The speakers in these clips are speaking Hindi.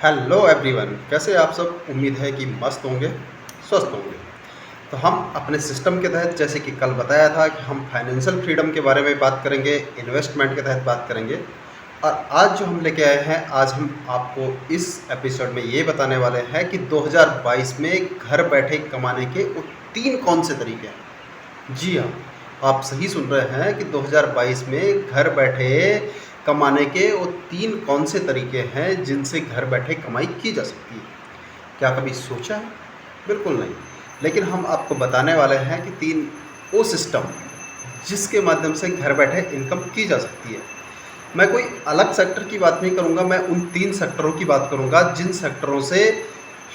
हेलो एवरीवन, कैसे आप सब। उम्मीद है कि मस्त होंगे, स्वस्थ होंगे। तो हम अपने सिस्टम के तहत, जैसे कि कल बताया था, कि हम फाइनेंशियल फ्रीडम के बारे में बात करेंगे, इन्वेस्टमेंट के तहत बात करेंगे। और आज जो हम लेके आए हैं, आज हम आपको इस एपिसोड में ये बताने वाले हैं कि 2022 में घर बैठे कमाने के वो 3 कौन से तरीके हैं। जी हाँ, आप सही सुन रहे हैं कि 2022 में घर बैठे कमाने के वो 3 कौन से तरीके हैं जिनसे घर बैठे कमाई की जा सकती है। क्या कभी सोचा है? बिल्कुल नहीं। लेकिन हम आपको बताने वाले हैं कि 3 वो सिस्टम जिसके माध्यम से घर बैठे इनकम की जा सकती है। मैं कोई अलग सेक्टर की बात नहीं करूँगा, मैं उन 3 सेक्टरों की बात करूँगा जिन सेक्टरों से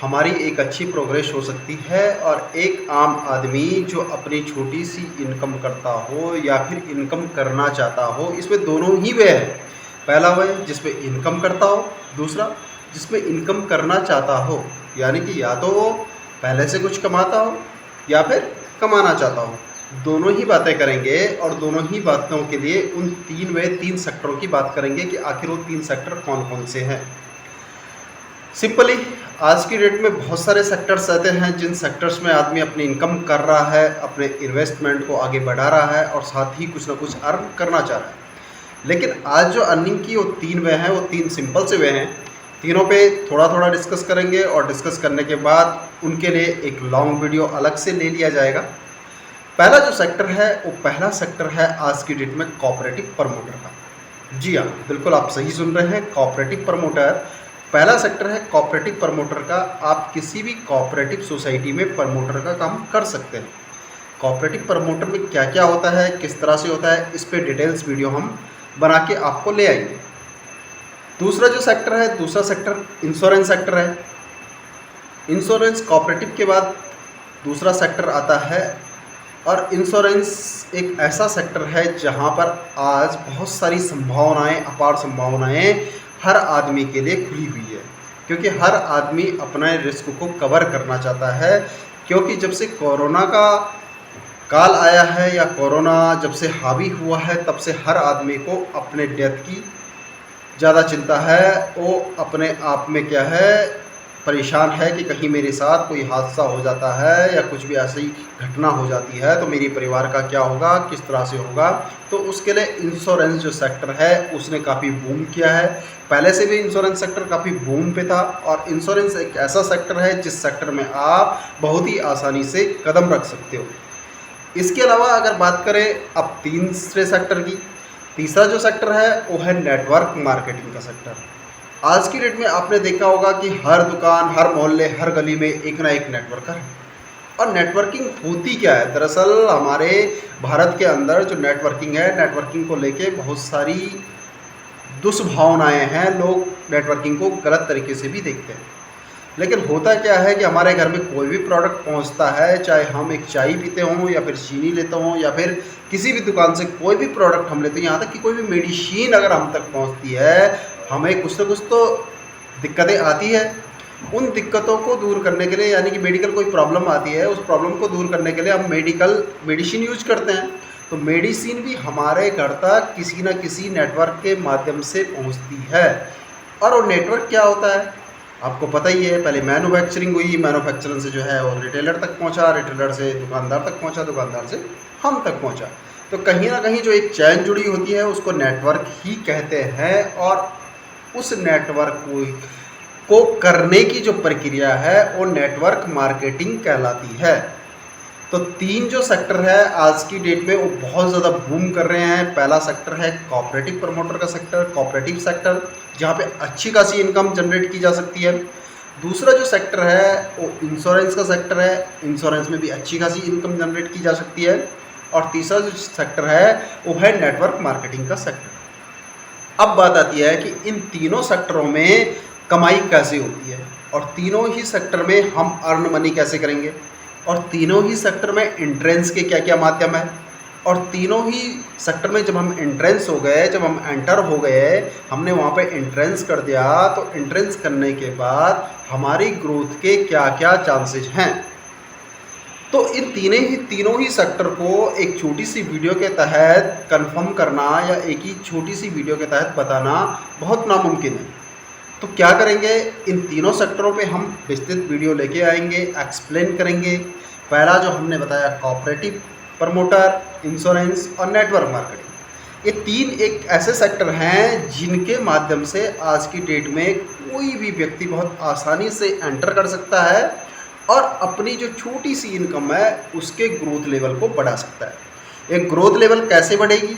हमारी एक अच्छी प्रोग्रेस हो सकती है और एक आम आदमी जो अपनी छोटी सी इनकम करता हो या फिर इनकम करना चाहता हो, इसमें दोनों ही वे हैं। पहला वह जिसमें इनकम करता हो, दूसरा जिसमें इनकम करना चाहता हो, यानी कि या तो वो पहले से कुछ कमाता हो या फिर कमाना चाहता हो। दोनों ही बातें करेंगे और दोनों ही बातों के लिए उन 3 सेक्टरों की बात करेंगे कि आखिर वो 3 सेक्टर कौन कौन से हैं। सिंपली आज की डेट में बहुत सारे सेक्टर्स ऐसे हैं जिन सेक्टर्स में आदमी अपनी इनकम कर रहा है, अपने इन्वेस्टमेंट को आगे बढ़ा रहा है और साथ ही कुछ ना कुछ अर्न करना चाह रहा है। लेकिन आज जो अर्निंग की वो 3 वे हैं, वो 3 सिंपल से वे हैं। तीनों पे थोड़ा थोड़ा डिस्कस करेंगे और डिस्कस करने के बाद उनके लिए एक लॉन्ग वीडियो अलग से ले लिया जाएगा। पहला जो सेक्टर है, वो पहला सेक्टर है आज की डेट में कोऑपरेटिव प्रमोटर का। जी हाँ, बिल्कुल आप सही सुन रहे हैं, कोऑपरेटिव प्रमोटर पहला सेक्टर है। कोऑपरेटिव प्रमोटर का आप किसी भी कोऑपरेटिव सोसाइटी में प्रमोटर का काम कर सकते हैं। कोऑपरेटिव प्रमोटर में क्या क्या होता है, किस तरह से होता है, इस पे डिटेल्स वीडियो हम बना के आपको ले आएंगे। दूसरा जो सेक्टर है, दूसरा सेक्टर इंश्योरेंस सेक्टर है। इंश्योरेंस कोऑपरेटिव के बाद दूसरा सेक्टर आता है और इंश्योरेंस एक ऐसा सेक्टर है जहां पर आज बहुत सारी संभावनाएं, अपार संभावनाएं हर आदमी के लिए खुली हुई है, क्योंकि हर आदमी अपने रिस्क को कवर करना चाहता है। क्योंकि जब से कोरोना का काल आया है या कोरोना जब से हावी हुआ है, तब से हर आदमी को अपने डेथ की ज़्यादा चिंता है। वो अपने आप में क्या है, परेशान है कि कहीं मेरे साथ कोई हादसा हो जाता है या कुछ भी ऐसी घटना हो जाती है तो मेरी परिवार का क्या होगा, किस तरह से होगा। तो उसके लिए इंश्योरेंस जो सेक्टर है उसने काफ़ी बूम किया है। पहले से भी इंश्योरेंस सेक्टर काफ़ी बूम पे था और इंश्योरेंस एक ऐसा सेक्टर है जिस सेक्टर में आप बहुत ही आसानी से कदम रख सकते हो। इसके अलावा अगर बात करें अब तीसरे सेक्टर की, तीसरा जो सेक्टर है वो है नेटवर्क मार्केटिंग का सेक्टर। आज की डेट में आपने देखा होगा कि हर दुकान, हर मोहल्ले, हर गली में एक ना एक नेटवर्कर है। और नेटवर्किंग होती क्या है, दरअसल हमारे भारत के अंदर जो नेटवर्किंग है, नेटवर्किंग को लेके बहुत सारी दुष्भावनाएं हैं। लोग नेटवर्किंग को गलत तरीके से भी देखते हैं। लेकिन होता क्या है कि हमारे घर में कोई भी प्रोडक्ट पहुंचता है, चाहे हम एक चाय पीते हों या फिर चीनी लेते हों या फिर किसी भी दुकान से कोई भी प्रोडक्ट हम लेते हैं, यहाँ तक कि कोई भी मेडिसिन अगर हम तक पहुंचती है, हमें कुछ ना कुछ तो दिक्कतें आती है। उन दिक्कतों को दूर करने के लिए, यानी कि मेडिकल कोई प्रॉब्लम आती है, उस प्रॉब्लम को दूर करने के लिए हम मेडिसिन यूज करते हैं। तो मेडिसिन भी हमारे घर तक किसी न किसी नेटवर्क के माध्यम से पहुँचती है। और वो नेटवर्क क्या होता है आपको पता ही है। पहले मैन्युफैक्चरिंग हुई, मैन्युफैक्चरिंग से जो है वो रिटेलर तक पहुंचा, रिटेलर से दुकानदार तक पहुंचा, दुकानदार से हम तक पहुंचा। तो कहीं ना कहीं जो एक चैन जुड़ी होती है उसको नेटवर्क ही कहते हैं। और उस नेटवर्क को करने की जो प्रक्रिया है वो नेटवर्क मार्केटिंग कहलाती है। तो 3 जो सेक्टर है आज की डेट में वो बहुत ज़्यादा बूम कर रहे हैं। पहला सेक्टर है कोऑपरेटिव प्रमोटर का सेक्टर, कोऑपरेटिव सेक्टर, जहाँ पे अच्छी खासी इनकम जनरेट की जा सकती है। दूसरा जो सेक्टर है वो इंश्योरेंस का सेक्टर है, इंश्योरेंस में भी अच्छी खासी इनकम जनरेट की जा सकती है। और तीसरा जो सेक्टर है वो है नेटवर्क मार्केटिंग का सेक्टर। अब बात आती है कि इन तीनों सेक्टरों में कमाई कैसे होती है और तीनों ही सेक्टर में हम अर्न मनी कैसे करेंगे, और तीनों ही सेक्टर में एंट्रेंस के क्या क्या माध्यम है, और तीनों ही सेक्टर में जब हम एंट्रेंस हो गए, जब हम एंटर हो गए, हमने वहाँ पे एंट्रेंस कर दिया, तो एंट्रेंस करने के बाद हमारी ग्रोथ के क्या क्या चांसेस हैं। तो इन तीनों ही सेक्टर को एक छोटी सी वीडियो के तहत कंफर्म करना या एक ही छोटी सी वीडियो के तहत बताना बहुत नामुमकिन है। तो क्या करेंगे, इन तीनों सेक्टरों पे हम विस्तृत वीडियो लेके आएंगे, एक्सप्लेन करेंगे। पहला जो हमने बताया कोऑपरेटिव प्रमोटर, इंश्योरेंस और नेटवर्क मार्केटिंग, ये तीन एक ऐसे सेक्टर हैं जिनके माध्यम से आज की डेट में कोई भी व्यक्ति बहुत आसानी से एंटर कर सकता है और अपनी जो छोटी सी इनकम है उसके ग्रोथ लेवल को बढ़ा सकता है। एक ग्रोथ लेवल कैसे बढ़ेगी,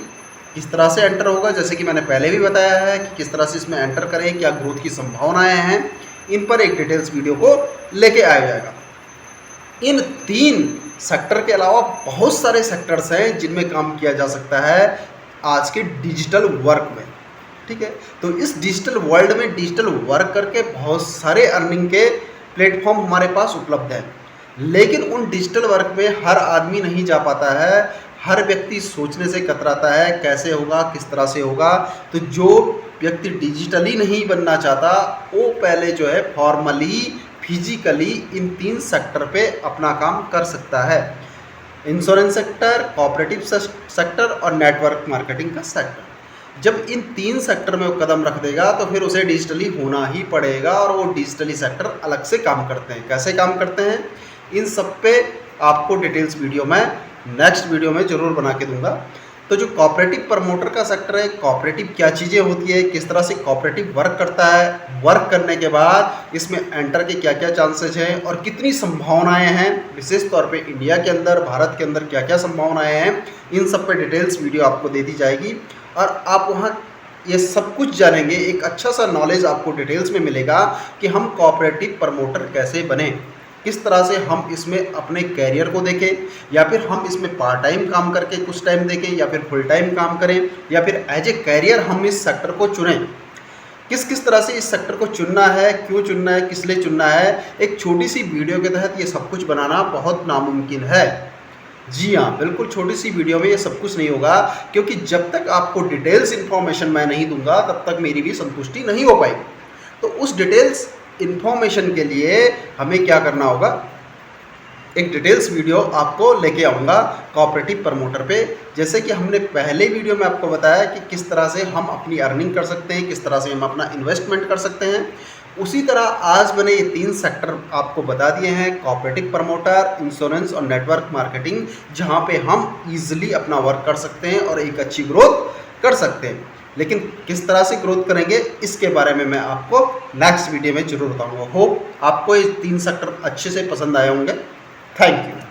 किस तरह से एंटर होगा, जैसे कि मैंने पहले भी बताया है कि किस तरह से इसमें एंटर करें, क्या ग्रोथ की संभावनाएं हैं, इन पर एक डिटेल्स वीडियो को लेके आया जाएगा। इन तीन सेक्टर के अलावा बहुत सारे सेक्टर्स हैं जिनमें काम किया जा सकता है आज के डिजिटल वर्क में। ठीक है, तो इस डिजिटल वर्ल्ड में डिजिटल वर्क करके बहुत सारे अर्निंग के प्लेटफॉर्म हमारे पास उपलब्ध हैं, लेकिन उन डिजिटल वर्क में हर आदमी नहीं जा पाता है। हर व्यक्ति सोचने से कतराता है कैसे होगा, किस तरह से होगा। तो जो व्यक्ति डिजिटली नहीं बनना चाहता वो पहले जो है फॉर्मली फिजिकली इन तीन सेक्टर पे अपना काम कर सकता है। इंश्योरेंस सेक्टर, कोऑपरेटिव सेक्टर और नेटवर्क मार्केटिंग का सेक्टर। जब इन तीन सेक्टर में वो कदम रख देगा तो फिर उसे डिजिटली होना ही पड़ेगा, और वो डिजिटली सेक्टर अलग से काम करते हैं। कैसे काम करते हैं, इन सब पे आपको डिटेल्स वीडियो में नेक्स्ट वीडियो में ज़रूर बना के दूंगा। तो जो कोऑपरेटिव प्रमोटर का सेक्टर है, कोऑपरेटिव क्या चीज़ें होती है, किस तरह से कोऑपरेटिव वर्क करता है, वर्क करने के बाद इसमें एंटर के क्या क्या चांसेस हैं और कितनी संभावनाएं हैं, विशेष तौर पे इंडिया के अंदर, भारत के अंदर क्या क्या संभावनाएं हैं, इन सब पे डिटेल्स वीडियो आपको दे दी जाएगी और आप वहाँ ये सब कुछ जानेंगे। एक अच्छा सा नॉलेज आपको डिटेल्स में मिलेगा कि हम कोऑपरेटिव प्रमोटर कैसे बने, किस तरह से हम इसमें अपने कैरियर को देखें, या फिर हम इसमें पार्ट टाइम काम करके कुछ टाइम देखें, या फिर फुल टाइम काम करें, या फिर एज ए कैरियर हम इस सेक्टर को चुनें। किस किस तरह से इस सेक्टर को चुनना है, क्यों चुनना है, किस लिए चुनना है, एक छोटी सी वीडियो के तहत ये सब कुछ बनाना बहुत नामुमकिन है। जी हाँ, बिल्कुल छोटी सी वीडियो में ये सब कुछ नहीं होगा, क्योंकि जब तक आपको डिटेल्स इन्फॉर्मेशन मैं नहीं दूंगा तब तक मेरी भी संतुष्टि नहीं हो पाएगी। तो उस डिटेल्स इन्फॉर्मेशन के लिए हमें क्या करना होगा, एक डिटेल्स वीडियो आपको लेके आऊँगा कोऑपरेटिव प्रमोटर पे। जैसे कि हमने पहले वीडियो में आपको बताया कि किस तरह से हम अपनी अर्निंग कर सकते हैं, किस तरह से हम अपना इन्वेस्टमेंट कर सकते हैं, उसी तरह आज मैंने ये तीन सेक्टर आपको बता दिए हैं, कोऑपरेटिव प्रमोटर, इंश्योरेंस और नेटवर्क मार्केटिंग, जहाँ पे हम ईजिली अपना वर्क कर सकते हैं और एक अच्छी ग्रोथ कर सकते हैं। लेकिन किस तरह से ग्रोथ करेंगे इसके बारे में मैं आपको नेक्स्ट वीडियो में जरूर बताऊंगा। होप आपको ये तीन सेक्टर अच्छे से पसंद आए होंगे। Thank you.